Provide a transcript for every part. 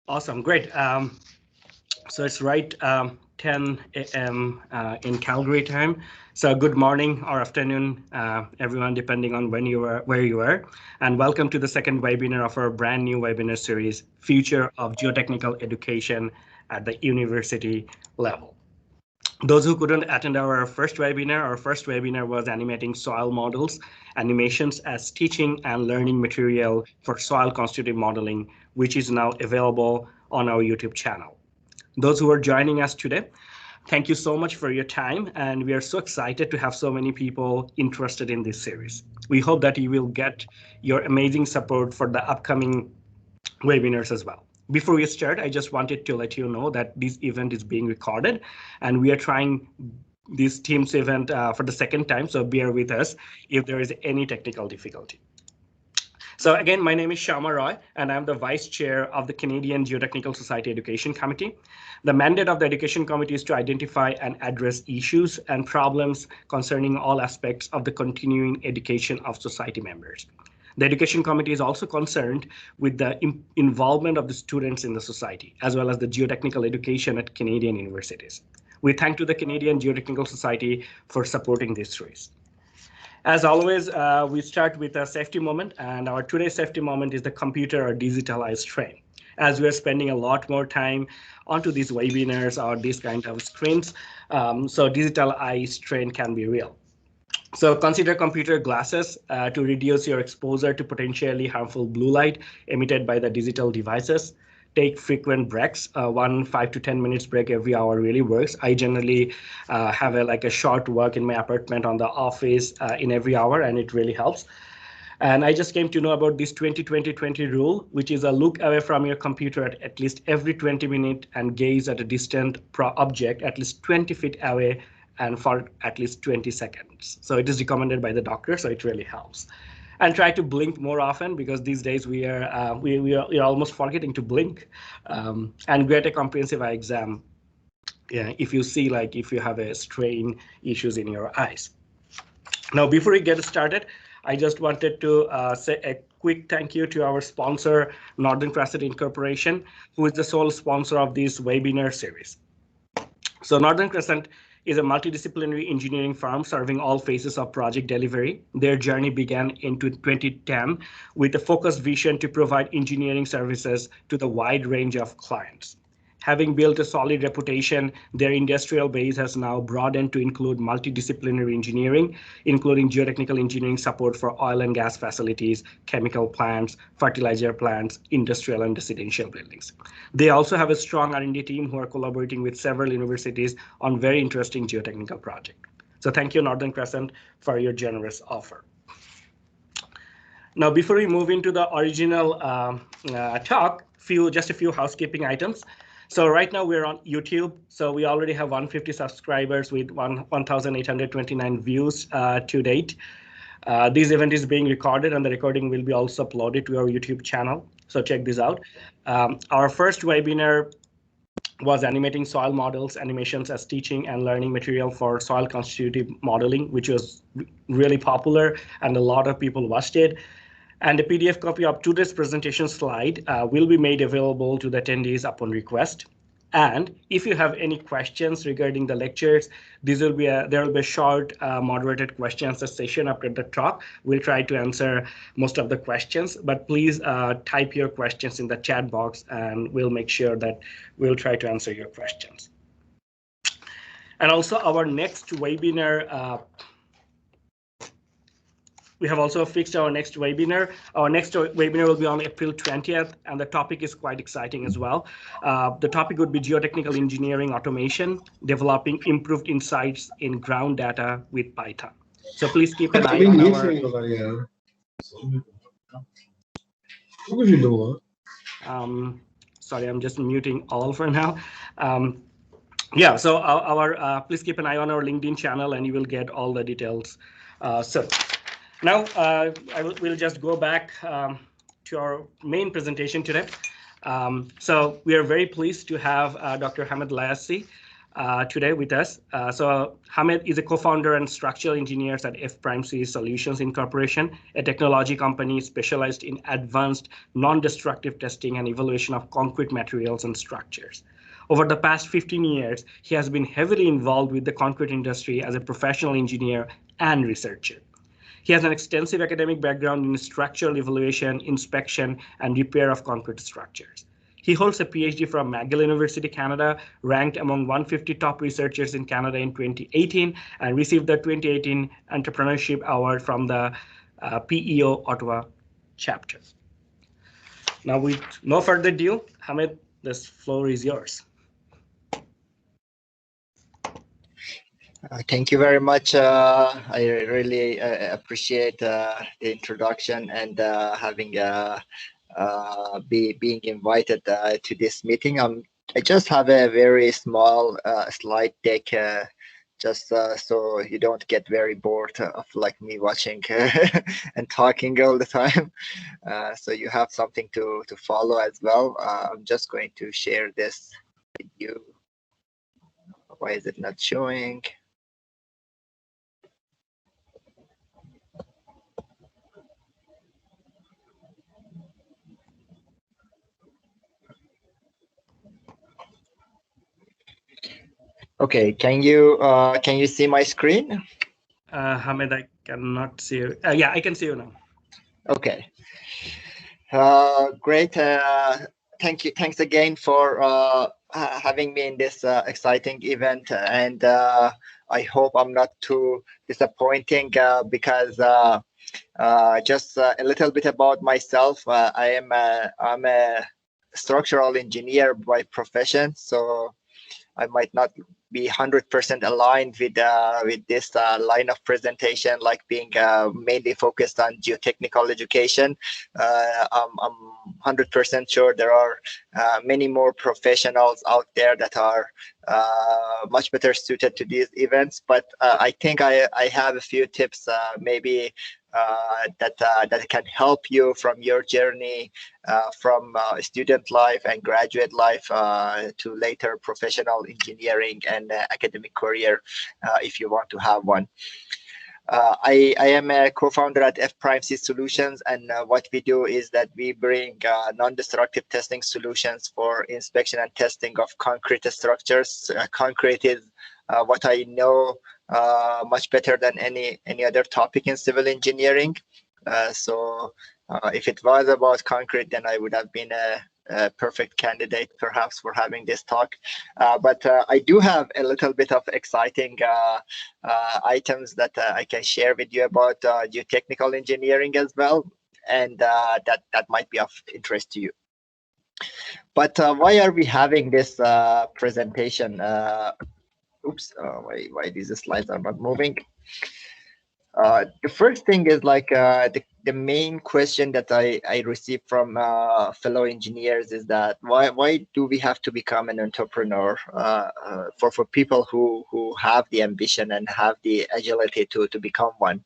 Awesome, great. So it's right 10 a.m. In Calgary time. So good morning or afternoon, everyone, depending on where you are. And welcome to the second webinar of our brand new webinar series, Future of Geotechnical Education at the university level. Those who couldn't attend our first webinar was animating soil models, animations as teaching and learning material for soil constitutive modeling, which is now available on our YouTube channel. Those who are joining us today, thank you so much for your time, and we are so excited to have so many people interested in this series. We hope that you will get your amazing support for the upcoming webinars as well. Before we start, I just wanted to let you know that this event is being recorded, and we are trying this Teams event for the second time, so bear with us if there is any technical difficulty. So again, my name is Shama Roy, and I'm the Vice Chair of the Canadian Geotechnical Society Education Committee. The mandate of the Education Committee is to identify and address issues and problems concerning all aspects of the continuing education of society members. The Education Committee is also concerned with the involvement of the students in the society, as well as the geotechnical education at Canadian universities. We thank to the Canadian Geotechnical Society for supporting this series. As always, we start with a safety moment, and our today's safety moment is the computer or digitalized train. As we are spending a lot more time onto these webinars or these kind of screens, so digital eye strain can be real. So consider computer glasses to reduce your exposure to potentially harmful blue light emitted by the digital devices. Take frequent breaks. 5 to 10 minutes break every hour really works. I generally have a short walk in my apartment on the office in every hour, and it really helps. And I just came to know about this 20-20-20 rule, which is a look away from your computer at least every 20 minutes and gaze at a distant object at least 20 feet away and for at least 20 seconds. So it is recommended by the doctor, so it really helps. And try to blink more often, because these days we are almost forgetting to blink. And get a comprehensive eye exam if you see if you have a strain issues in your eyes. Now, before we get started, I just wanted to say a quick thank you to our sponsor, Northern Crescent Incorporation, who is the sole sponsor of this webinar series. So Northern Crescent is a multidisciplinary engineering firm serving all phases of project delivery. Their journey began in 2010 with a focused vision to provide engineering services to the wide range of clients. Having built a solid reputation, their industrial base has now broadened to include multidisciplinary engineering, including geotechnical engineering support for oil and gas facilities, chemical plants, fertilizer plants, industrial and residential buildings. They also have a strong R&D team who are collaborating with several universities on very interesting geotechnical projects. So thank you, Northern Crescent, for your generous offer. Now, before we move into the original talk, just a few housekeeping items. So right now we're on YouTube. So we already have 150 subscribers with 1,829 views to date. This event is being recorded, and the recording will be also uploaded to our YouTube channel. So check this out. Our first webinar was animating soil models, animations as teaching and learning material for soil constitutive modeling, which was really popular, and a lot of people watched it. And a PDF copy of today's presentation slide will be made available to the attendees upon request. And if you have any questions regarding the lectures, there will be a short moderated questions session after the talk. We'll try to answer most of the questions, but please type your questions in the chat box, and we'll make sure that we'll try to answer your questions. And also our next webinar, we have also fixed our next webinar. Our next webinar will be on April 20th, and the topic is quite exciting as well. The topic would be geotechnical engineering automation, developing improved insights in ground data with Python. So please keep an eye on our... Sorry, I'm just muting all for now. Yeah, so please keep an eye on our LinkedIn channel, and you will get all the details. Now, we'll just go back to our main presentation today. So we are very pleased to have Dr. Hamid Layssi, today with us. So Hamid is a co-founder and structural engineer at F Prime C Solutions Incorporation, a technology company specialized in advanced non-destructive testing and evaluation of concrete materials and structures. Over the past 15 years, he has been heavily involved with the concrete industry as a professional engineer and researcher. He has an extensive academic background in structural evaluation, inspection, and repair of concrete structures. He holds a PhD from McGill University, Canada, ranked among 150 top researchers in Canada in 2018, and received the 2018 Entrepreneurship Award from the PEO Ottawa chapter. Now, with no further ado, Hamid, this floor is yours. Thank you very much. I really appreciate the introduction and having being invited to this meeting. I just have a very small slide deck, just so you don't get very bored of like me watching and talking all the time. So you have something to follow as well. I'm just going to share this with you. Why is it not showing? Okay, can you see my screen? Hamid, I cannot see you. Yeah, I can see you now. Okay. Great. Thanks again for having me in this exciting event, and I hope I'm not too disappointing because just a little bit about myself. I'm a structural engineer by profession, so I might not be 100% aligned with this line of presentation, like being mainly focused on geotechnical education. I'm 100% sure there are many more professionals out there that are much better suited to these events. But I think I have a few tips, maybe that can help you from your journey from student life and graduate life to later professional engineering and academic career if you want to have one. I am a co-founder at F Prime C Solutions, and what we do is that we bring non-destructive testing solutions for inspection and testing of concrete structures. Concrete is what I know much better than any other topic in civil engineering. So if it was about concrete, then I would have been a perfect candidate perhaps for having this talk. But I do have a little bit of exciting items that I can share with you about geotechnical engineering as well, and that might be of interest to you. But why are we having this presentation? Oops, why these slides are not moving? The first thing is like the main question that I receive from fellow engineers is that why do we have to become an entrepreneur for people who have the ambition and have the agility to become one?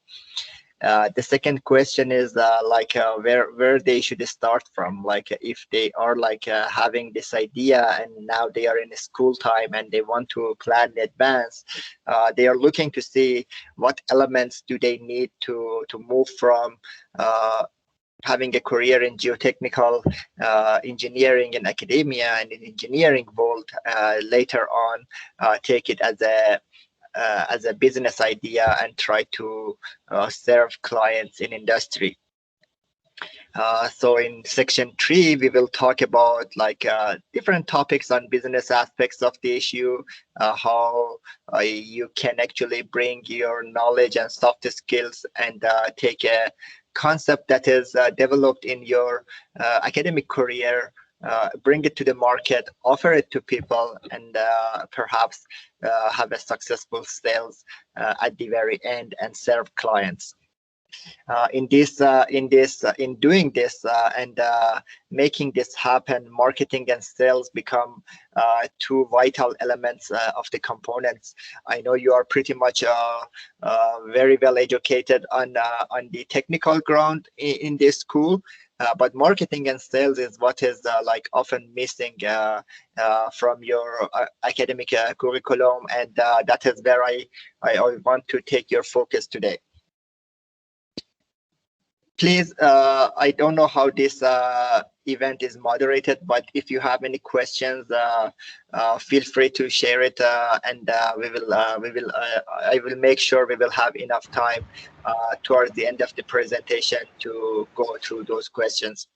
The second question is where they should start from, like if they are like having this idea and now they are in school time and they want to plan in advance, they are looking to see what elements do they need to move from having a career in geotechnical engineering in academia and in engineering world, later on take it as a business idea and try to serve clients in industry. So in section 3, we will talk about like different topics on business aspects of the issue, how you can actually bring your knowledge and soft skills and take a concept that is developed in your academic career, bring it to the market, offer it to people, and perhaps have a successful sales at the very end and serve clients. In doing this and making this happen, marketing and sales become two vital elements of the components. I know you are pretty much very well educated on the technical ground in this school, But marketing and sales is what is like often missing from your academic curriculum, and that is where I want to take your focus today. Please, I don't know how this event is moderated, but if you have any questions, feel free to share it, and I will make sure we will have enough time towards the end of the presentation to go through those questions.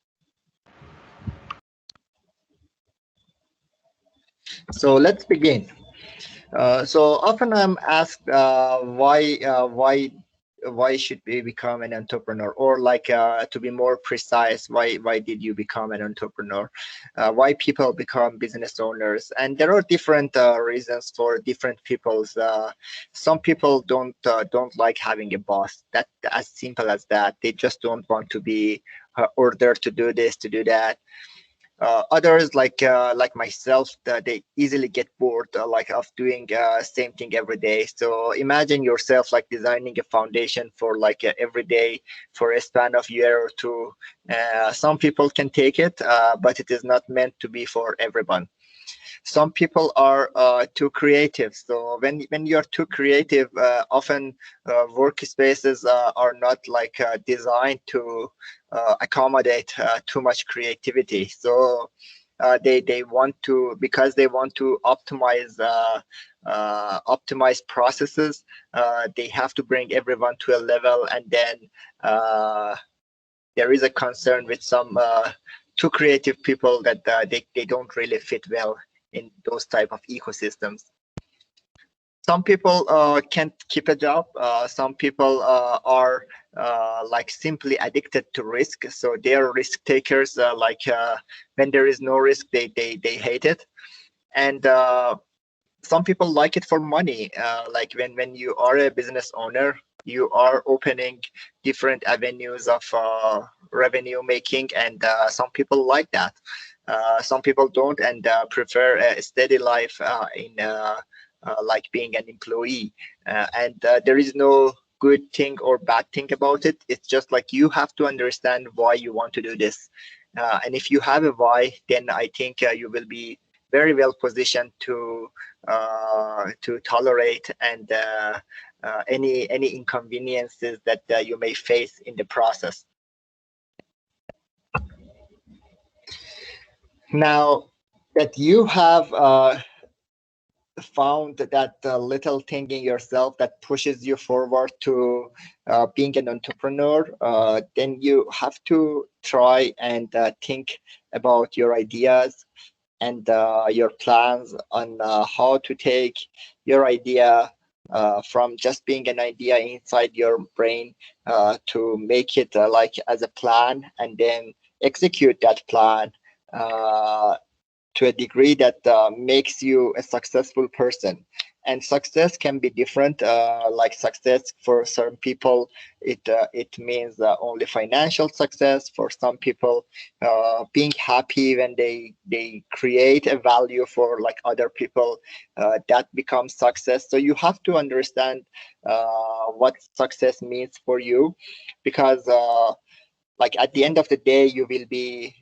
So let's begin. So often I'm asked why should we become an entrepreneur, or like to be more precise, why did you become an entrepreneur? Why people become business owners? And there are different reasons for different people's. Some people don't like having a boss. That as simple as that. They just don't want to be ordered to do this, to do that. Others like myself, they easily get bored like of doing same thing every day. So imagine yourself like designing a foundation for like every day for a span of year or two. Some people can take it, but it is not meant to be for everyone. Some people are too creative. So when you're too creative, often workspaces are not like designed to accommodate too much creativity. So they want to, because they want to optimize processes, they have to bring everyone to a level, and then there is a concern with some too creative people that they don't really fit well in those type of ecosystems. Some people can't keep a job. Some people are like simply addicted to risk. So they are risk takers. When there is no risk, they hate it. And some people like it for money. Like when you are a business owner, you are opening different avenues of revenue making, and some people like that. Some people don't, and prefer a steady life in like being an employee. And there is no good thing or bad thing about it. It's just like you have to understand why you want to do this. And if you have a why, then I think you will be very well positioned to tolerate and any inconveniences that you may face in the process. Now that you have found that little thing in yourself that pushes you forward to being an entrepreneur, then you have to try and think about your ideas and your plans on how to take your idea from just being an idea inside your brain to make it like as a plan, and then execute that plan to a degree that makes you a successful person. And success can be different. Like success for certain people, it means only financial success. For some people, being happy when they create a value for like other people, that becomes success. So you have to understand what success means for you, because like at the end of the day, you will be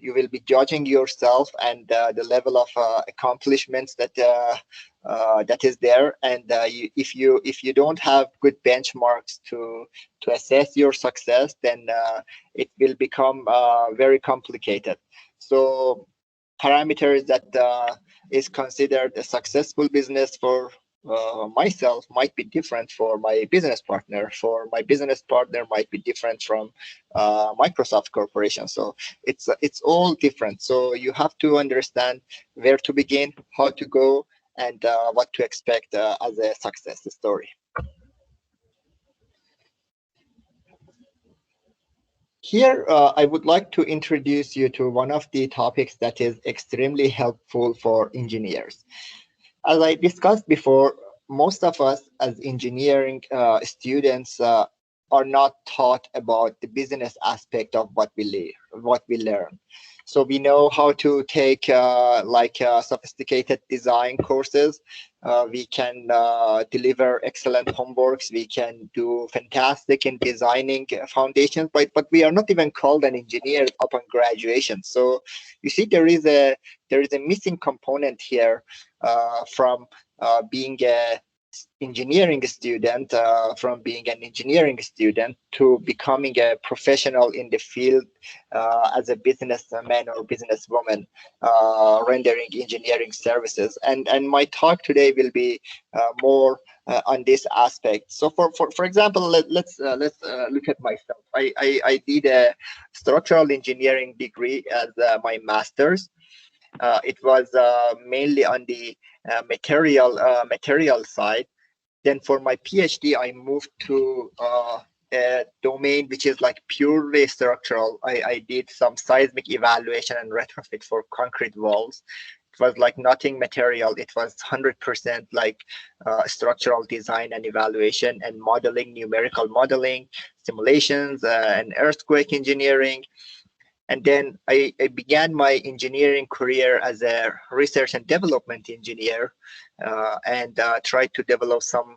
judging yourself and the level of accomplishments that that is there. And if you don't have good benchmarks to assess your success, then it will become very complicated. So parameters that is considered a successful business for myself might be different for my business partner. For my business partner might be different from Microsoft Corporation. So it's all different. So you have to understand where to begin, how to go, and what to expect as a success story. Here, I would like to introduce you to one of the topics that is extremely helpful for engineers. As I discussed before, most of us as engineering students are not taught about the business aspect of what we learn. So we know how to take sophisticated design courses. We can deliver excellent homeworks. We can do fantastic in designing foundations, but we are not even called an engineer upon graduation. So you see, there is a missing component here from being a engineering student, from being an engineering student to becoming a professional in the field as a businessman or businesswoman rendering engineering services. And my talk today will be more on this aspect. So for example, let's look at myself. I did a structural engineering degree as my master's. It was mainly on the material side. Then for my PhD, I moved to a domain which is like purely structural. I did some seismic evaluation and retrofit for concrete walls. It was like nothing material. It was 100% like structural design and evaluation and modeling, numerical modeling, simulations, and earthquake engineering. And then I began my engineering career as a research and development engineer, and tried to develop some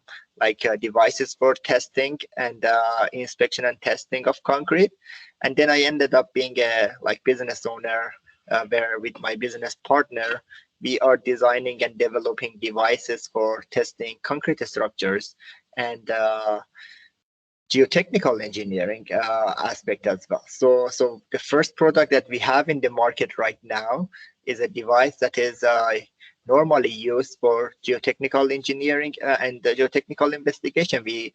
devices for testing and inspection and testing of concrete. And then I ended up being a business owner, where with my business partner, we are designing and developing devices for testing concrete structures and geotechnical engineering aspect as well. So the first product that we have in the market right now is a device that is normally used for geotechnical engineering and geotechnical investigation. We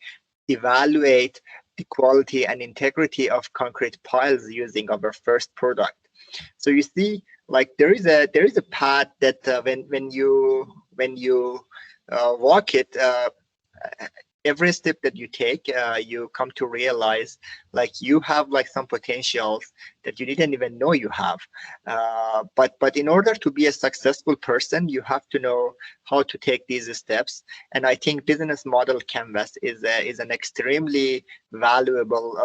evaluate the quality and integrity of concrete piles using our first product. So you see, there is a path that when you walk it, every step that you take, you come to realize you have some potentials that you didn't even know you have. But in order to be a successful person, you have to know how to take these steps. And I think business model canvas is an extremely valuable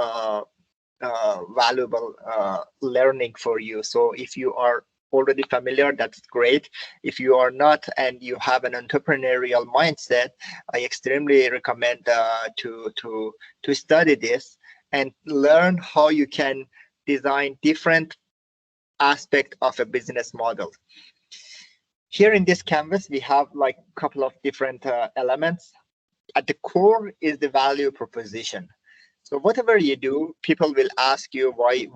learning for you. So if you are already familiar, that's great. If you are not and you have an entrepreneurial mindset, I extremely recommend to study this and learn how you can design different aspects of a business model. Here in this canvas, we have a couple of different elements. At the core is the value proposition. So whatever you do, people will ask you why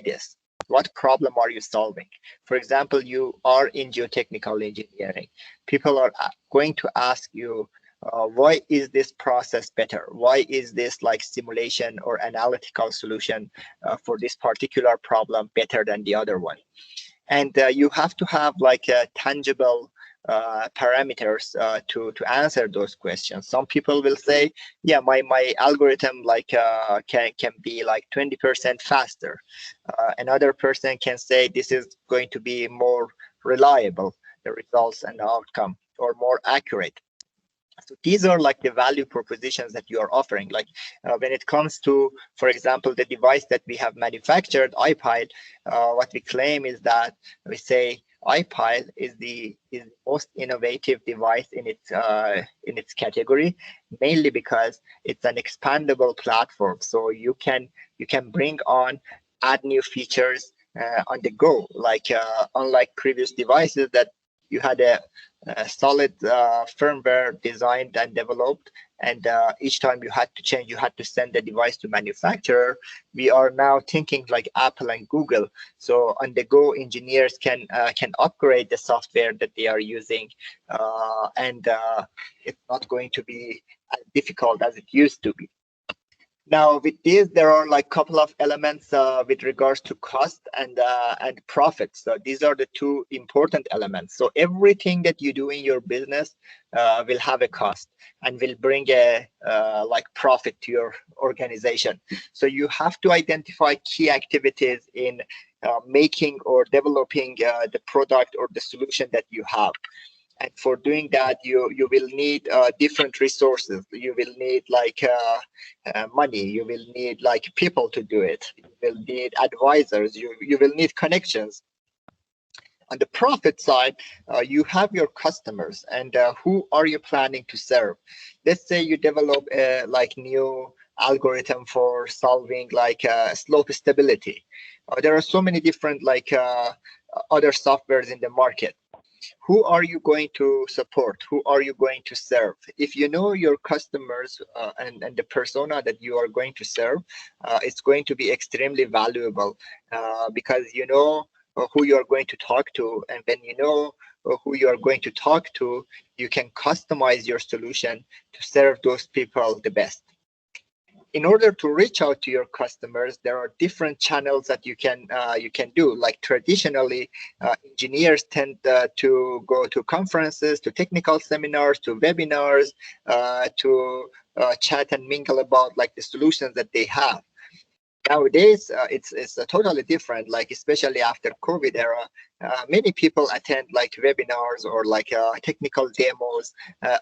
this? What problem are you solving? For example, you are in geotechnical engineering. People are going to ask you, why is this process better? Why is this simulation or analytical solution for this particular problem better than the other one? And you have to have a tangible parameters to answer those questions. Some people will say, yeah, my algorithm can be 20% faster. Another person can say this is going to be more reliable, the results and the outcome, or more accurate. So these are the value propositions that you are offering. When it comes to, for example, the device that we have manufactured, iPile, what we claim is that we say iPile is the most innovative device in its category, mainly because it's an expandable platform. So you can bring on, add new features on the go. Unlike previous devices that you had a solid firmware designed and developed, and each time you had to change, you had to send the device to manufacturer. We are now thinking like Apple and Google. So on the go, engineers can upgrade the software that they are using, and it's not going to be as difficult as it used to be. Now, with this, there are like a couple of elements with regards to cost and profit. So these are the two important elements. So everything that you do in your business will have a cost and will bring a like profit to your organization. So you have to identify key activities in making or developing the product or the solution that you have. And for doing that, you will need different resources. You will need like money. You will need like people to do it. You will need advisors. You will need connections. On the profit side, you have your customers, and who are you planning to serve? Let's say you develop a like new algorithm for solving like slope stability. There are so many different like other softwares in the market. Who are you going to support? Who are you going to serve? If you know your customers and the persona that you are going to serve, it's going to be extremely valuable because you know who you are going to talk to. And when you know who you are going to talk to, you can customize your solution to serve those people the best. In order to reach out to your customers, there are different channels that you can do. Like traditionally, engineers tend to go to conferences, to technical seminars, to webinars, to chat and mingle about like the solutions that they have. Nowadays, it's totally different. Like especially after COVID era, many people attend like webinars or like technical demos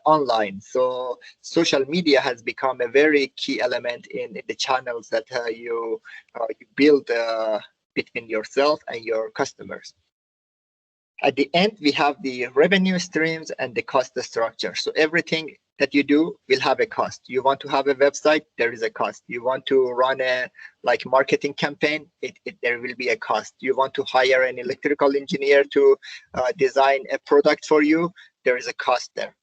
online. So social media has become a very key element in the channels that you build between yourself and your customers. At the end, we have the revenue streams and the cost structure. So everything that you do will have a cost. You want to have a website, there is a cost. You want to run a like marketing campaign, there will be a cost. You want to hire an electrical engineer to design a product for you, there is a cost there.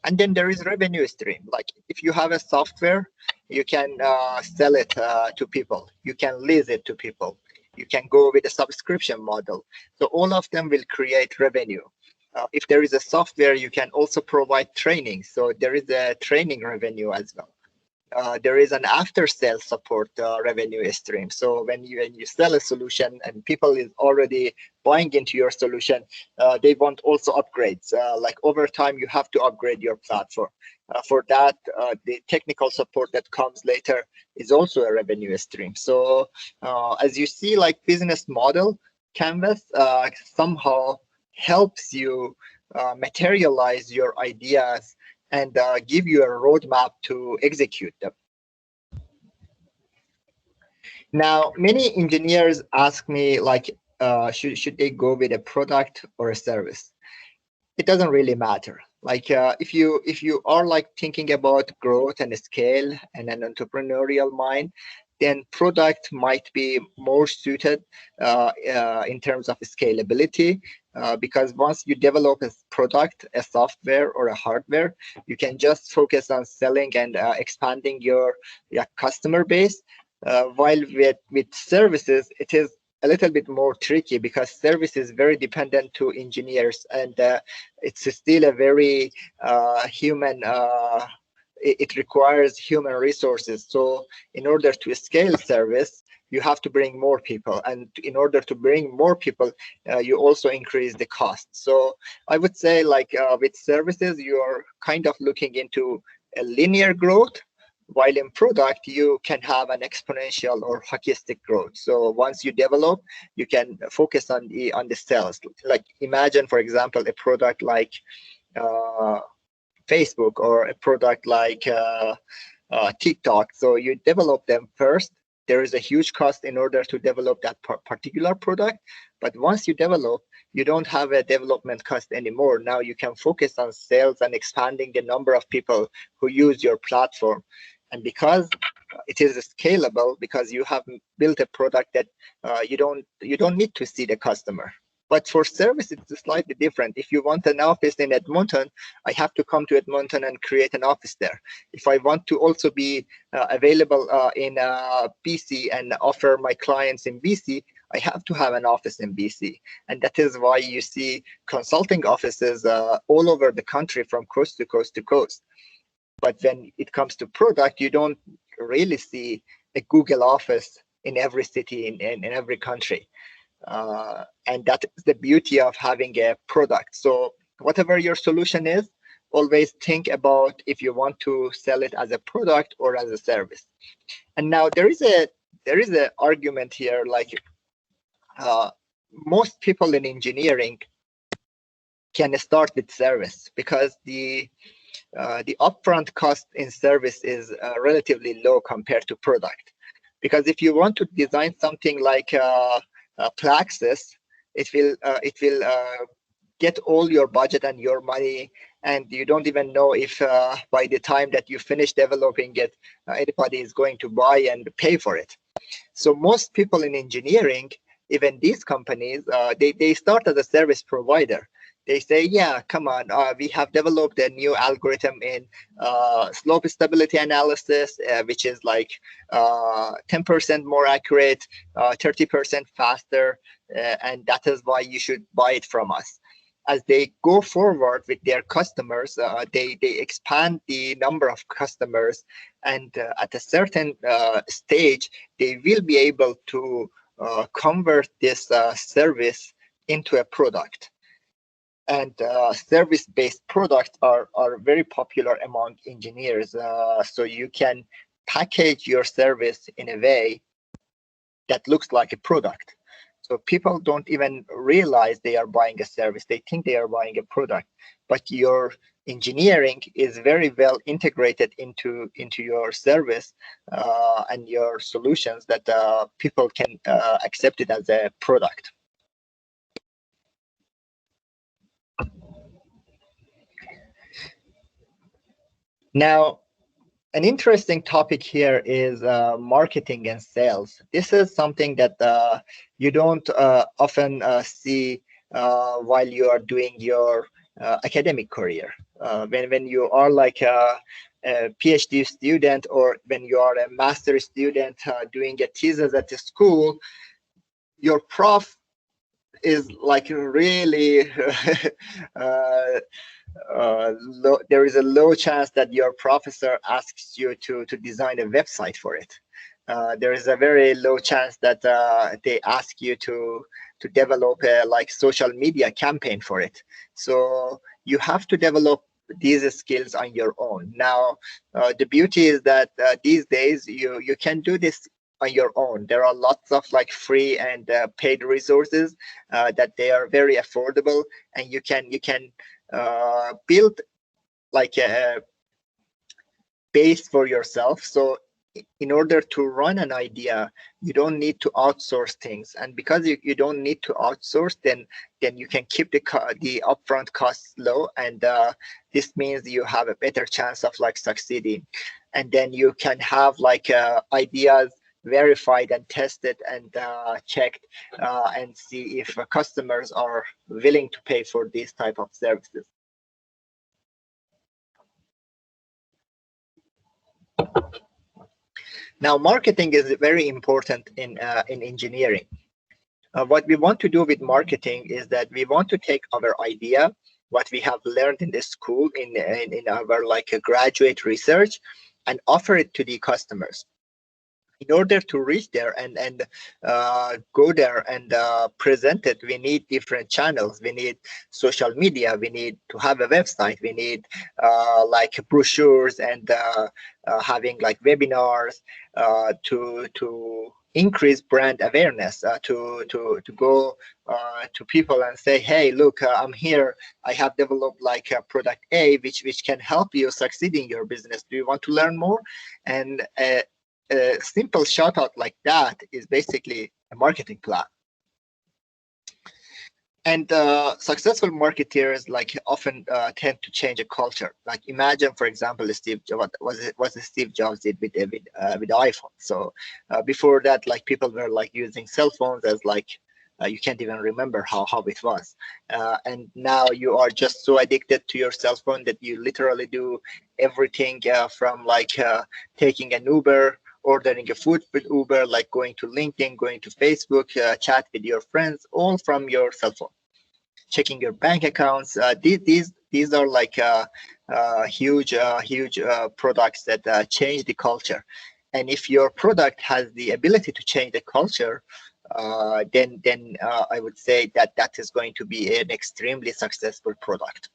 And then there is revenue stream. Like if you have a software, you can sell it to people. You can lease it to people. You can go with a subscription model. So all of them will create revenue. If there is a software, you can also provide training. So there is a training revenue as well. There is an after sales support revenue stream. So when you sell a solution and people is already buying into your solution, they want also upgrades. Like over time, you have to upgrade your platform. For that, the technical support that comes later is also a revenue stream. So as you see, like business model canvas somehow helps you materialize your ideas and give you a roadmap to execute them. Now, many engineers ask me like, should they go with a product or a service? It doesn't really matter. Like if you are like thinking about growth and scale and an entrepreneurial mind, then product might be more suited in terms of scalability, because once you develop a product, a software or a hardware, you can just focus on selling and expanding your customer base. While with services, it is a little bit more tricky because service is very dependent to engineers, and it's still a very human it requires human resources. So in order to scale service, you have to bring more people, and in order to bring more people, you also increase the cost. So I would say like with services, you are kind of looking into a linear growth, while in product you can have an exponential or hockey stick growth. So once you develop, you can focus on the sales. Like imagine, for example, a product like Facebook, or a product like TikTok. So you develop them first. There is a huge cost in order to develop that particular product. But once you develop, you don't have a development cost anymore. Now you can focus on sales and expanding the number of people who use your platform. And because it is scalable, because you have built a product that you don't need to see the customer. But for service, it's slightly different. If you want an office in Edmonton, I have to come to Edmonton and create an office there. If I want to also be available in BC and offer my clients in BC, I have to have an office in BC. And that is why you see consulting offices all over the country from coast to coast to coast. But when it comes to product, you don't really see a Google office in every city, in every country. And that is the beauty of having a product. So whatever your solution is, always think about if you want to sell it as a product or as a service. And now there is a argument here, like most people in engineering can start with service, because the upfront cost in service is relatively low compared to product. Because if you want to design something like Plaxis, it will get all your budget and your money, and you don't even know if by the time that you finish developing it, anybody is going to buy and pay for it. So most people in engineering, even these companies, they start as a service provider. They say, yeah, come on, we have developed a new algorithm in slope stability analysis, which is like 10% more accurate, 30% faster, and that is why you should buy it from us. As they go forward with their customers, they expand the number of customers, and at a certain stage, they will be able to convert this service into a product. And service-based products are very popular among engineers. So you can package your service in a way that looks like a product. So people don't even realize they are buying a service. They think they are buying a product, but your engineering is very well integrated into your service and your solutions, that people can accept it as a product. Now, an interesting topic here is marketing and sales. This is something that you don't often see while you are doing your academic career. When you are like a PhD student, or when you are a master student doing a thesis at the school, your prof is like really there is a low chance that your professor asks you to design a website for it. There is a very low chance that they ask you to develop a like social media campaign for it. So you have to develop these skills on your own. Now, the beauty is that these days you can do this on your own. There are lots of like free and paid resources that they are very affordable, and you can build like a base for yourself. So in order to run an idea, you don't need to outsource things, and because you don't need to outsource, then you can keep the upfront costs low, and this means you have a better chance of like succeeding. And then you can have like ideas verified and tested and checked, and see if customers are willing to pay for these type of services. Now, marketing is very important in engineering. What we want to do with marketing is that we want to take our idea, what we have learned in the school, in our like a graduate research, and offer it to the customers. In order to reach there and go there and present it, we need different channels. We need social media. We need to have a website. We need like brochures and having like webinars to increase brand awareness, to go to people and say, hey, look, I'm here. I have developed like a product A, which can help you succeed in your business. Do you want to learn more? And a simple shout out like that is basically a marketing plan. And successful marketers like often tend to change a culture. Like imagine, for example, Steve Jobs, what Steve Jobs did with the iPhone. So before that, like people were like using cell phones as like you can't even remember how it was. And now you are just so addicted to your cell phone that you literally do everything from like taking an Uber, ordering a food with Uber, like going to LinkedIn, going to Facebook, chat with your friends, all from your cell phone. Checking your bank accounts. These are like huge products that change the culture. And if your product has the ability to change the culture, then I would say that is going to be an extremely successful product.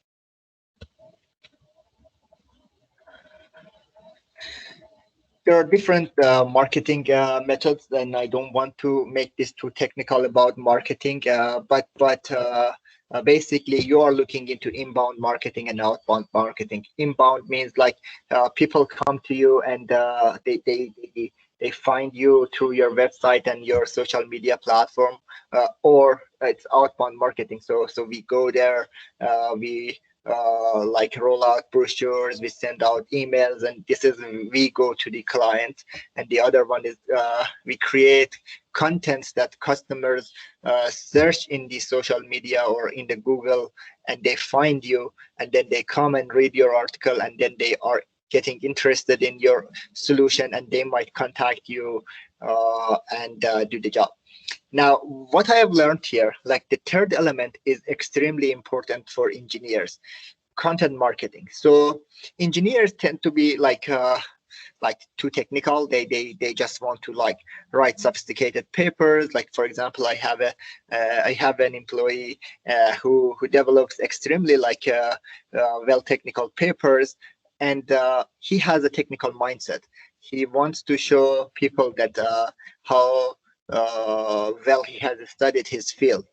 There are different marketing methods, and I don't want to make this too technical about marketing, but Basically, you are looking into inbound marketing and outbound marketing. Inbound means like people come to you and they find you through your website and your social media platform, or it's outbound marketing. So we go there, we like roll out brochures, we send out emails, and this is we go to the client. And the other one is we create contents that customers search in the social media or in the Google, and they find you, and then they come and read your article, and then they are getting interested in your solution, and they might contact you and do the job. Now, what I have learned here, like the third element is extremely important for engineers, content marketing. So engineers tend to be like too technical. They just want to like write sophisticated papers. Like for example, I have an employee who develops extremely like well technical papers, and he has a technical mindset. He wants to show people that how well he has studied his field.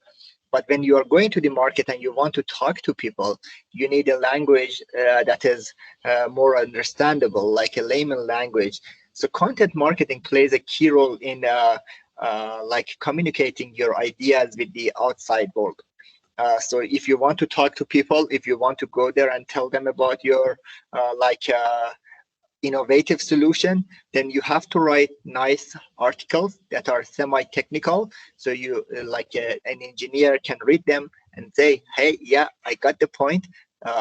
But when you are going to the market and you want to talk to people, you need a language that is more understandable, like a layman language. So content marketing plays a key role in like communicating your ideas with the outside world. So if you want to talk to people, if you want to go there and tell them about your innovative solution, then you have to write nice articles that are semi-technical. So you like an engineer can read them and say, hey, yeah, I got the point.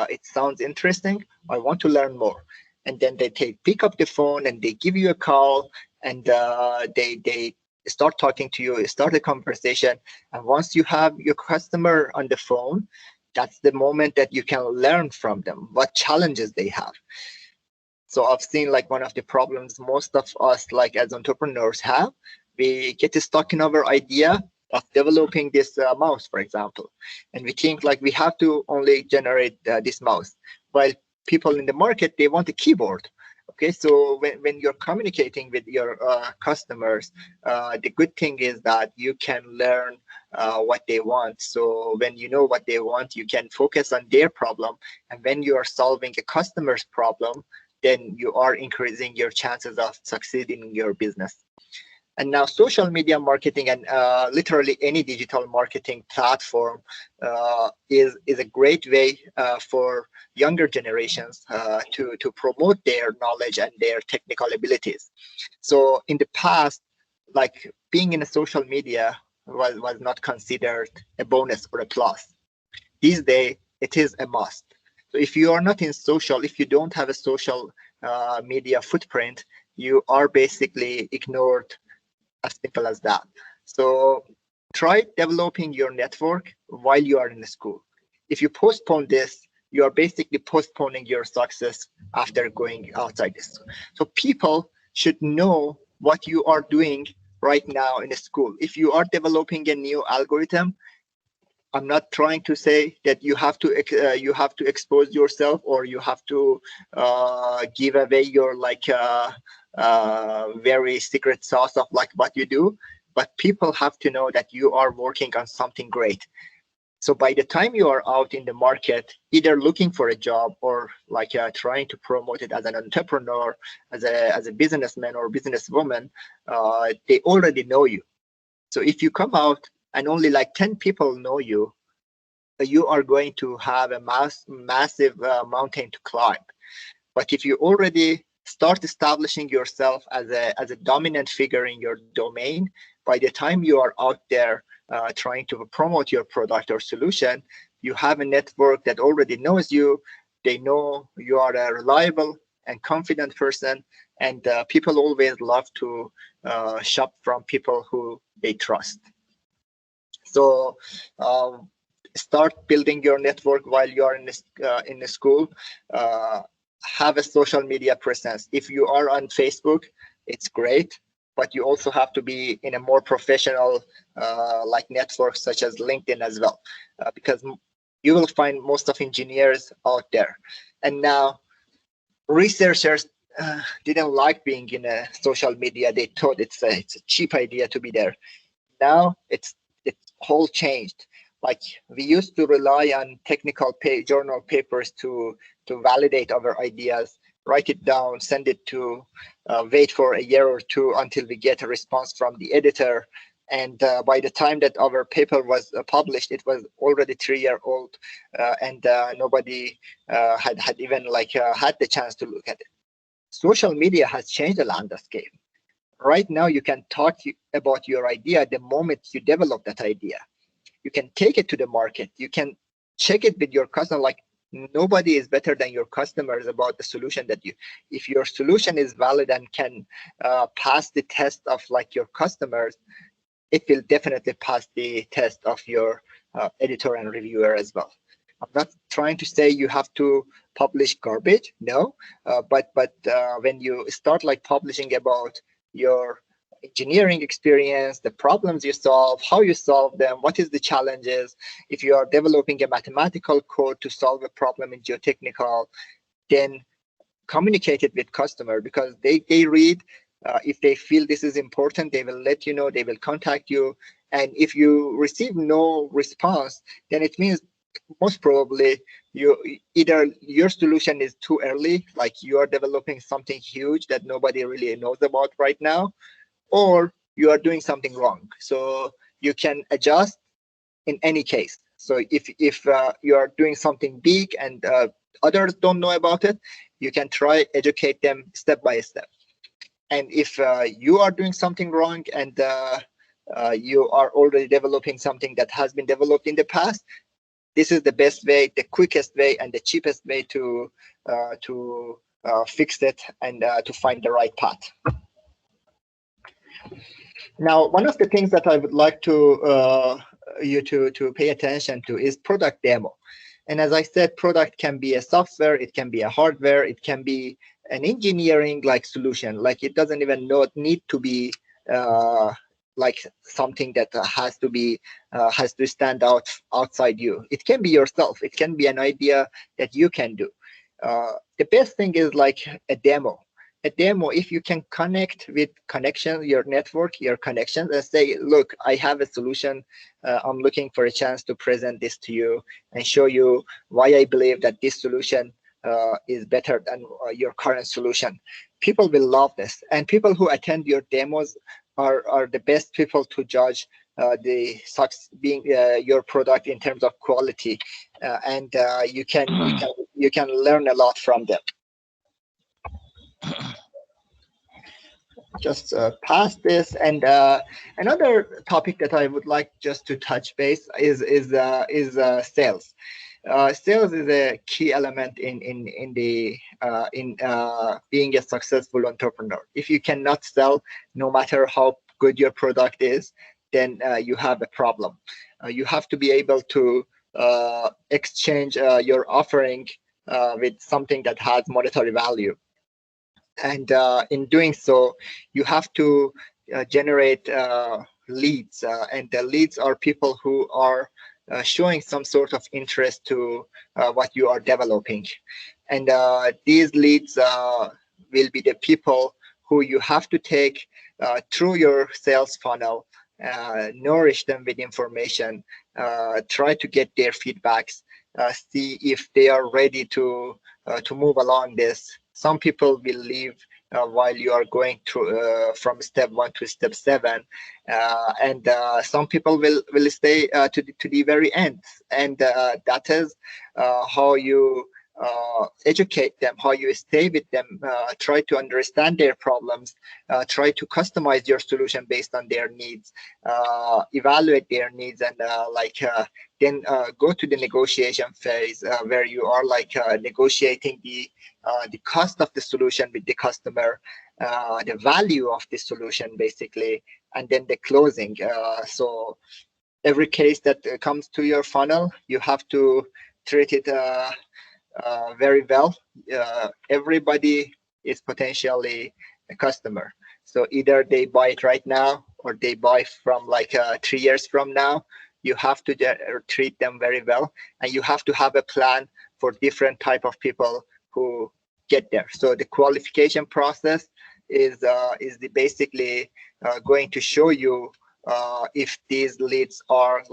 It sounds interesting. I want to learn more. And then they pick up the phone and they give you a call, and they start talking to you, start a conversation. And once you have your customer on the phone, that's the moment that you can learn from them what challenges they have. So I've seen like one of the problems most of us like as entrepreneurs have, we get stuck in our idea of developing this mouse, for example. And we think like we have to only generate this mouse, while people in the market, they want a keyboard. Okay, so when you're communicating with your customers, the good thing is that you can learn what they want. So when you know what they want, you can focus on their problem. And when you are solving a customer's problem, then you are increasing your chances of succeeding in your business. And now social media marketing and literally any digital marketing platform is a great way for younger generations to promote their knowledge and their technical abilities. So in the past, like being in a social media was not considered a bonus or a plus. These days, it is a must. So if you are not in social, if you don't have a social media footprint, you are basically ignored, as simple as that. So try developing your network while you are in the school. If you postpone this, you are basically postponing your success after going outside this. So people should know what you are doing right now in the school. If you are developing a new algorithm, I'm not trying to say that you have to expose yourself, or you have to give away your like very secret sauce of like what you do, but people have to know that you are working on something great. So by the time you are out in the market, either looking for a job or like trying to promote it as an entrepreneur, as a businessman or businesswoman, they already know you. So if you come out and only like 10 people know you, you are going to have a massive mountain to climb. But if you already start establishing yourself as a dominant figure in your domain, by the time you are out there trying to promote your product or solution, you have a network that already knows you. They know you are a reliable and confident person, and people always love to shop from people who they trust. So start building your network while you are in the school. Have a social media presence. If you are on Facebook, it's great, but you also have to be in a more professional like network such as LinkedIn as well, because you will find most of engineers out there. And now researchers didn't like being in a social media. They thought it's a cheap idea to be there. Now it's whole changed. Like we used to rely on technical journal papers to validate our ideas, write it down, send it to, wait for a year or two until we get a response from the editor. And by the time that our paper was published, it was already 3 year old, and nobody had even had the chance to look at it. Social media has changed the landscape. Right now, you can talk about your idea the moment you develop that idea. You can take it to the market. You can check it with your customer. Like nobody is better than your customers about the solution that you. If your solution is valid and can pass the test of like your customers, it will definitely pass the test of your editor and reviewer as well. I'm not trying to say you have to publish garbage, no, but when you start like publishing about your engineering experience, the problems you solve, how you solve them, what is the challenges, if you are developing a mathematical code to solve a problem in geotechnical, then communicate it with customer, because they read. If they feel this is important, they will let you know, they will contact you. And if you receive no response, then it means most probably either your solution is too early, like you are developing something huge that nobody really knows about right now, or you are doing something wrong. So you can adjust in any case. So if you are doing something big and others don't know about it, you can try educate them step by step. And if you are doing something wrong and you are already developing something that has been developed in the past, this is the best way, the quickest way, and the cheapest way to fix it and to find the right path. Now, one of the things that I would like to you to pay attention to is product demo. And as I said, product can be a software, it can be a hardware, it can be an engineering like solution. Like it doesn't even need to be like something that has to stand out outside you. It can be yourself. It can be an idea that you can do. The best thing is like a demo. A demo, if you can connect with your network, your connections, and say, look, I have a solution. I'm looking for a chance to present this to you and show you why I believe that this solution is better than your current solution. People will love this. And people who attend your demos are the best people to judge the success being your product in terms of quality. And you can learn a lot from them. Just past this, and another topic that I would like just to touch base is sales. Sales is a key element in being a successful entrepreneur. If you cannot sell, no matter how good your product is, then you have a problem. You have to be able to exchange your offering with something that has monetary value. And in doing so, you have to generate leads, and the leads are people who are showing some sort of interest to what you are developing. And these leads will be the people who you have to take through your sales funnel, nourish them with information, try to get their feedbacks, see if they are ready to move along this. Some people will leave while you are going through from step 1 to step 7, and some people will stay to the very end. And that is how you educate them, how you stay with them, try to understand their problems, try to customize your solution based on their needs, evaluate their needs, and then go to the negotiation phase where you are negotiating the cost of the solution with the customer, the value of the solution basically, and then the closing. So every case that comes to your funnel, you have to treat it very well. Everybody is potentially a customer. So either they buy it right now or they buy from 3 years from now. You have to treat them very well, and you have to have a plan for different type of people who get there. So the qualification process is basically going to show you if these leads are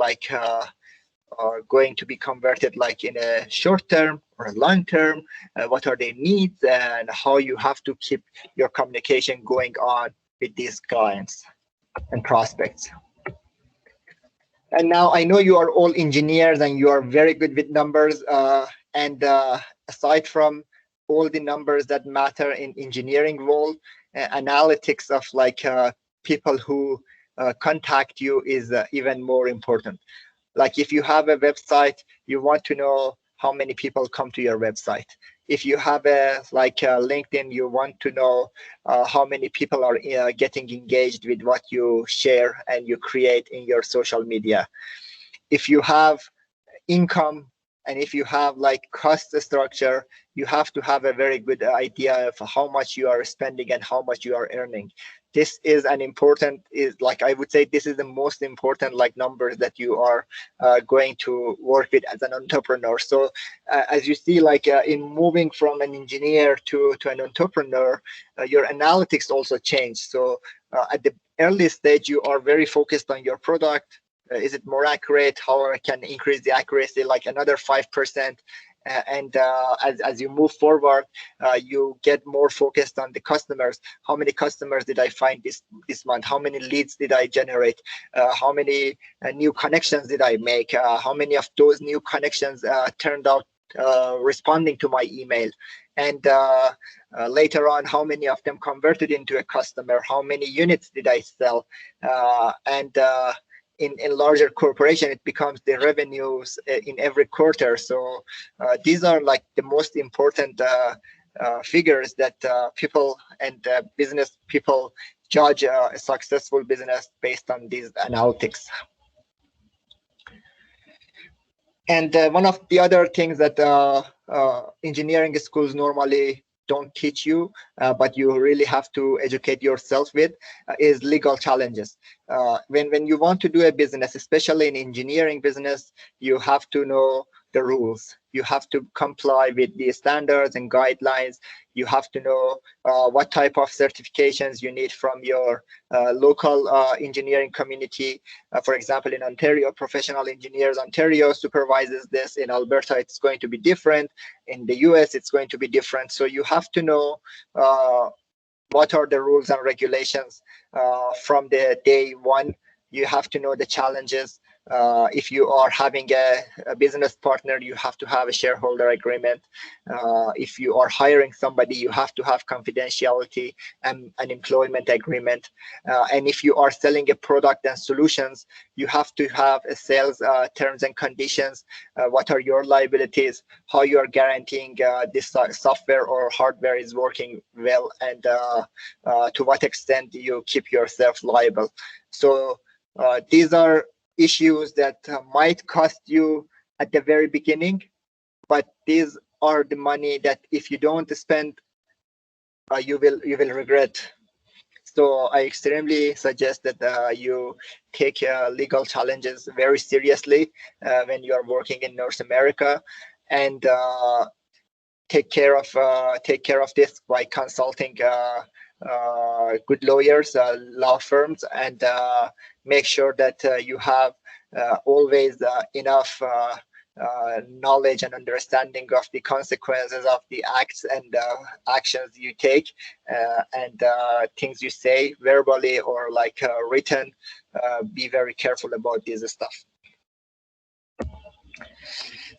are going to be converted like in a short term or a long term, what are their needs, and how you have to keep your communication going on with these clients and prospects. And now I know you are all engineers and you are very good with numbers. And aside from all the numbers that matter in engineering role, analytics of like people who contact you is even more important. Like if you have a website, you want to know how many people come to your website. If you have a like LinkedIn, you want to know how many people are getting engaged with what you share and you create in your social media. If you have income and if you have like cost structure, you have to have a very good idea of how much you are spending and how much you are earning. This is an important, is like I would say this is the most important like numbers that you are going to work with as an entrepreneur. So as you see, like in moving from an engineer to an entrepreneur, your analytics also change. So at the early stage, you are very focused on your product. Is it more accurate? How I can increase the accuracy like another 5%? And as you move forward, you get more focused on the customers. How many customers did I find this month? How many leads did I generate? How many new connections did I make? How many of those new connections turned out responding to my email? And later on, how many of them converted into a customer? How many units did I sell? In larger corporation, it becomes the revenues in every quarter. So these are like the most important figures that people and business people judge a successful business based on these analytics. And one of the other things that engineering schools normally don't teach you, but you really have to educate yourself with, is legal challenges. When you want to do a business, especially in engineering business, you have to know the rules. You have to comply with the standards and guidelines. You have to know what type of certifications you need from your local engineering community. For example, in Ontario, Professional Engineers Ontario supervises this. In Alberta, it's going to be different. In the US, it's going to be different. So you have to know what are the rules and regulations from the day one. You have to know the challenges. If you are having a business partner, you have to have a shareholder agreement. If you are hiring somebody, you have to have confidentiality and an employment agreement. And if you are selling a product and solutions, you have to have a sales terms and conditions. What are your liabilities? How you are guaranteeing this software or hardware is working well, and to what extent do you keep yourself liable? So these are issues that might cost you at the very beginning, but these are the money that if you don't spend, you will regret. So I extremely suggest that you take legal challenges very seriously when you are working in North America, and take care of this by consulting good lawyers, law firms, and make sure that you have always enough knowledge and understanding of the consequences of the acts and actions you take, and things you say verbally or like written. Be very careful about this stuff.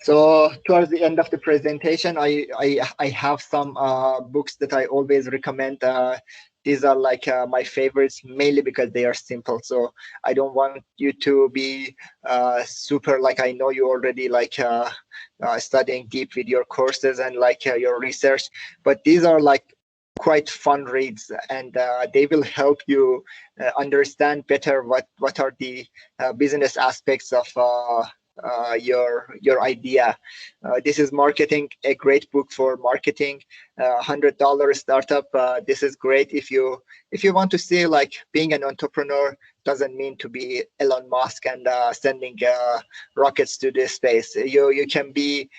So towards the end of the presentation, I have some books that I always recommend. These are like my favorites, mainly because they are simple. So I don't want you to be super, like I know you already like studying deep with your courses and like your research, but these are like quite fun reads, and they will help you understand better what are the business aspects of your idea. This is Marketing, a great book for marketing. $100 startup. This is great if you want to see like being an entrepreneur doesn't mean to be Elon Musk and sending rockets to the space. You can be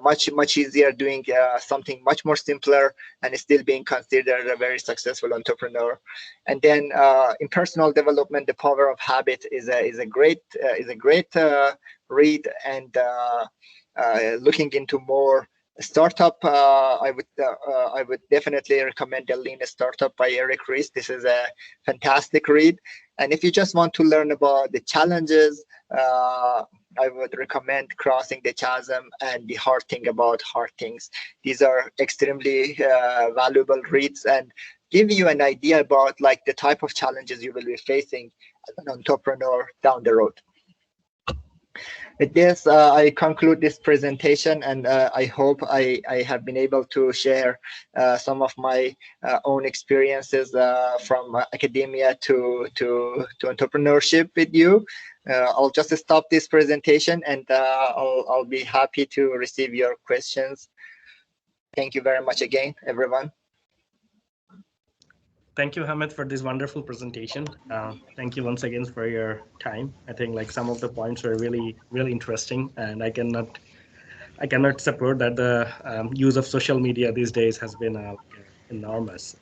much easier doing something much more simpler and still being considered a very successful entrepreneur. And then in personal development, The Power of Habit is a great read and looking into more startup, I would definitely recommend The Lean Startup by Eric Ries. This is a fantastic read. And if you just want to learn about the challenges, I would recommend Crossing the Chasm and The Hard Thing About Hard Things. These are extremely valuable reads and give you an idea about like the type of challenges you will be facing as an entrepreneur down the road. With this, I conclude this presentation, and I hope I have been able to share some of my own experiences from academia to entrepreneurship with you. I'll just stop this presentation, and I'll be happy to receive your questions. Thank you very much again, everyone. Thank you, Hamid, for this wonderful presentation. Thank you once again for your time. I think like some of the points were really, really interesting, and I cannot support that the use of social media these days has been enormous.